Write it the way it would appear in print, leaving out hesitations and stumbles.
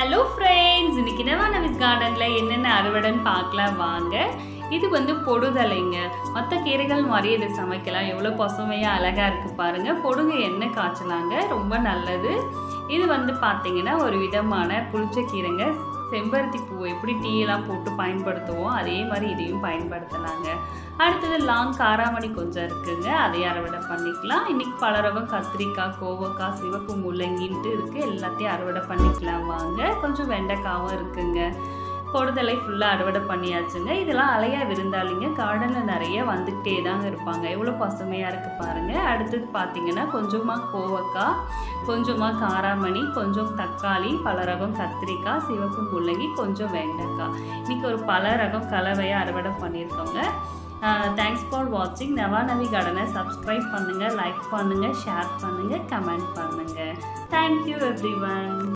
Hello friends, இன்னைக்கு நவானவிஸ் கார்டன்ல என்னென்ன அறுவடைன்னு பார்க்கலாம் வாங்க. இது பொடுதலைங்க. மற்ற கீரைகள் மாதிரியே இதை சமைக்கலாம். எவ்வளோ பசுமையாக அழகாக இருக்குது பாருங்கள். பொடுகு எண்ணெய் காய்ச்சலாங்க, ரொம்ப நல்லது. இது பார்த்தீங்கன்னா ஒரு விதமான புளிச்ச கீரைங்க. செம்பருத்தி பூ எப்படி டீயெல்லாம் போட்டு பயன்படுத்துவோம், அதே மாதிரி இதையும் பயன்படுத்தலாங்க. அடுத்தது லாங் காராமணி கொஞ்சம் இருக்குங்க, அதையும் அறுவடை பண்ணிக்கலாம். இன்றைக்கி பல ரகம் கத்திரிக்காய், கோவக்காய், சிவப்பு முள்ளங்கின்ட்டு இருக்குது. எல்லாத்தையும் அறுவடை பண்ணிக்கலாம் வாங்க. கொஞ்சம் வெண்டைக்காவும் இருக்குங்க. பொடுதலை ஃபுல்லாக அறுவடை பண்ணியாச்சுங்க. இதெல்லாம் அலையா விருந்தாளிங்க. கார்டனில் நிறைய வந்துக்கிட்டே தாங்க இருப்பாங்க. எவ்வளோ பசுமையாக இருக்குது பாருங்கள். அடுத்தது பார்த்திங்கன்னா கொஞ்சமாக கோவக்காய், கொஞ்சமாக காராமணி, கொஞ்சம் தக்காளி, பல ரகம் கத்திரிக்காய், சிவப்பு முள்ளங்கி, கொஞ்சம் வெண்டைக்காய். இன்றைக்கி ஒரு பல ரகம் கலவையாக அறுவடை பண்ணியிருக்கோங்க. தேங்க்ஸ் ஃபார் வாட்சிங். நவானவி கார்டனை சப்ஸ்கிரைப் பண்ணுங்கள், லைக் பண்ணுங்கள், ஷேர் பண்ணுங்கள், கமெண்ட் பண்ணுங்கள். Thank you everyone.